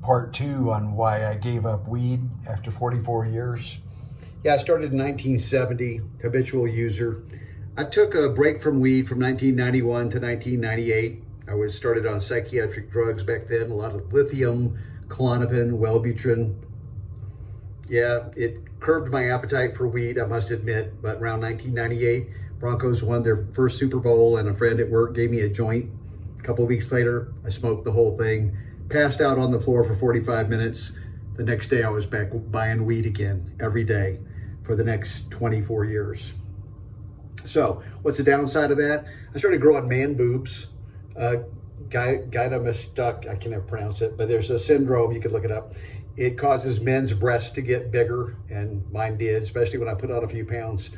part two on why I gave up weed after 44 years. Yeah, I started in 1970, habitual user. I took a break from weed from 1991 to 1998. I was started on psychiatric drugs back then, a lot of lithium, Klonopin, Wellbutrin. Yeah, it curbed my appetite for weed, I must admit, but around 1998, Broncos won their first Super Bowl and a friend at work gave me a joint. A couple of weeks later, I smoked the whole thing, passed out on the floor for 45 minutes. The next day I was back buying weed again every day for the next 24 years. So what's the downside of that? I started growing man boobs. Gynecomastia, I can never pronounce it, but there's a syndrome, you could look it up. It causes men's breasts to get bigger, and mine did, especially when I put on a few pounds.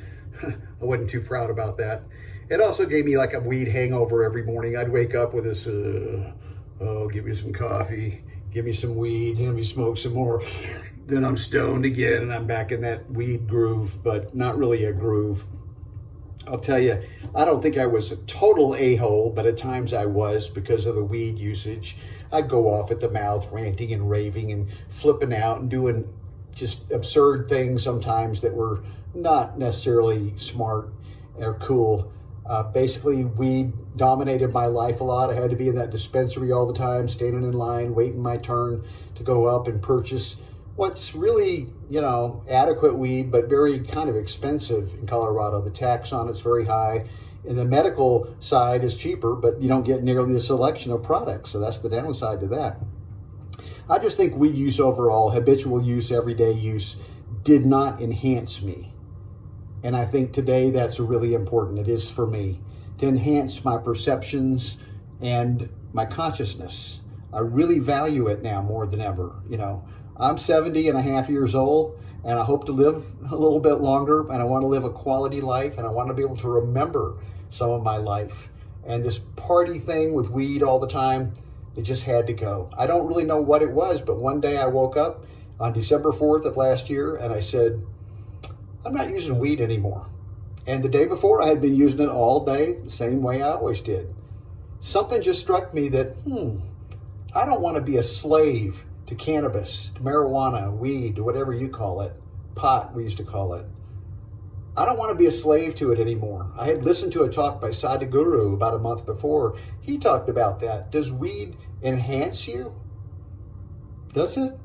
I wasn't too proud about that. It also gave me like a weed hangover every morning. I'd wake up with this, oh, give me some coffee, give me some weed, let me smoke some more. Then I'm stoned again and I'm back in that weed groove, but not really a groove. I'll tell you, I don't think I was a total a-hole, but at times I was because of the weed usage. I'd go off at the mouth, ranting and raving and flipping out and doing just absurd things sometimes that were not necessarily smart or cool. Basically, weed dominated my life a lot. I had to be in that dispensary all the time, standing in line, waiting my turn to go up and purchase what's really, adequate weed, but very kind of expensive in Colorado. The tax on it's very high. And the medical side is cheaper, but you don't get nearly the selection of products. So that's the downside to that. I just think weed use overall, habitual use, everyday use, did not enhance me. And I think today that's really important. It is for me to enhance my perceptions and my consciousness. I really value it now more than ever. I'm 70 and a half years old, and I hope to live a little bit longer, and I want to live a quality life, and I want to be able to remember some of my life. And this party thing with weed all the time, it just had to go. I don't really know what it was, but one day I woke up on December 4th of last year, and I said, I'm not using weed anymore. And the day before, I had been using it all day, the same way I always did. Something just struck me that, I don't want to be a slave to cannabis, to marijuana, weed, whatever you call it, pot we used to call it. I don't want to be a slave to it anymore. I had listened to a talk by Sadhguru about a month before. He talked about that. Does weed enhance you? Does it?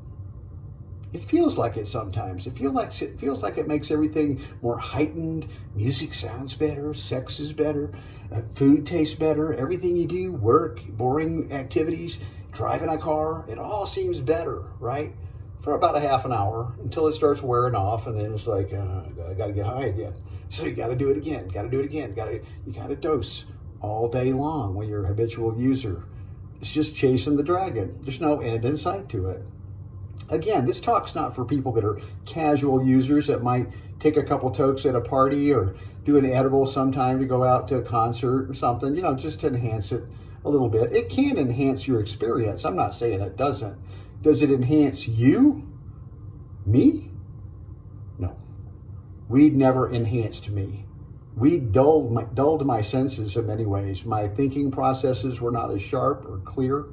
It feels like it sometimes. It feels like it makes everything more heightened. Music sounds better, sex is better, food tastes better, everything you do, work, boring activities, driving a car, it all seems better, right? For about a half an hour until it starts wearing off, and then it's like, I gotta get high again. So you gotta do it again, you gotta dose all day long when you're a habitual user. It's just chasing the dragon. There's no end in sight to it. Again, this talk's not for people that are casual users that might take a couple tokes at a party or do an edible sometime to go out to a concert or something, just to enhance it a little bit. It can enhance your experience. I'm not saying it doesn't. Does it enhance you? Me? No. Weed never enhanced me. Weed dulled my senses in many ways. My thinking processes were not as sharp or clear.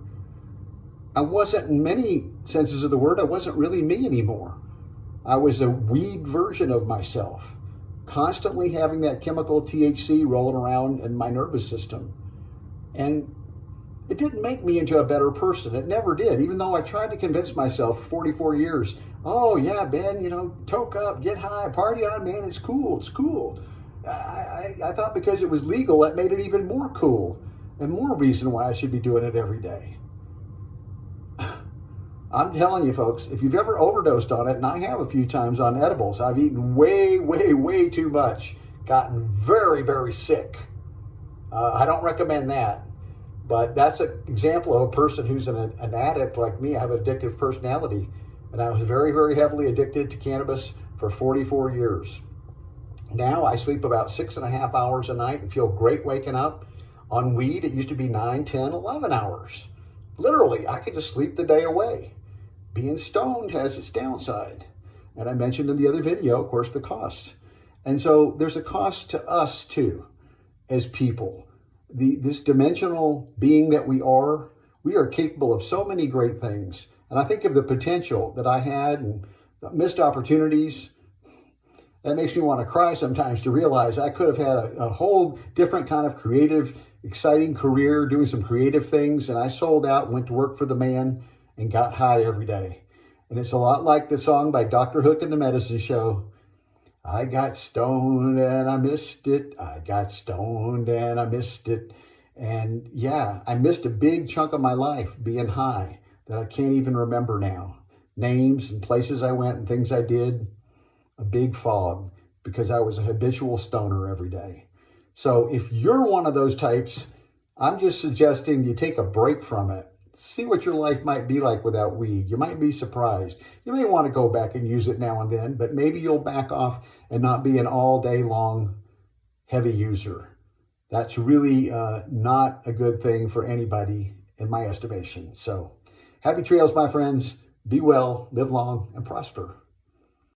I wasn't, in many senses of the word, I wasn't really me anymore. I was a weed version of myself, constantly having that chemical THC rolling around in my nervous system. And it didn't make me into a better person. It never did, even though I tried to convince myself for 44 years, oh yeah, Ben, toke up, get high, party on, man, it's cool, it's cool. I thought because it was legal, that made it even more cool and more reason why I should be doing it every day. I'm telling you folks, if you've ever overdosed on it, and I have a few times on edibles, I've eaten way, way, way too much, gotten very, very sick. I don't recommend that, but that's an example of a person who's an addict like me. I have an addictive personality, and I was very, very heavily addicted to cannabis for 44 years. Now I sleep about 6.5 hours a night and feel great waking up. On weed, it used to be 9, 10, 11 hours. Literally, I could just sleep the day away. Being stoned has its downside. And I mentioned in the other video, of course, the cost. And so there's a cost to us too, as people. This dimensional being that we are, We are capable of so many great things. And I think of the potential that I had and missed opportunities. That makes me want to cry sometimes to realize I could have had a whole different kind of creative, exciting career, doing some creative things. And I sold out and went to work for the man and got high every day. And it's a lot like the song by Dr. Hook and the Medicine Show. I got stoned and I missed it. I got stoned and I missed it. And yeah, I missed a big chunk of my life being high that I can't even remember now. Names and places I went and things I did. A big fog because I was a habitual stoner every day. So if you're one of those types, I'm just suggesting you take a break from it. See what your life might be like without weed. You might be surprised. You may want to go back and use it now and then, but maybe you'll back off and not be an all day long heavy user. That's really not a good thing for anybody in my estimation. So happy trails, my friends. Be well, live long, and prosper.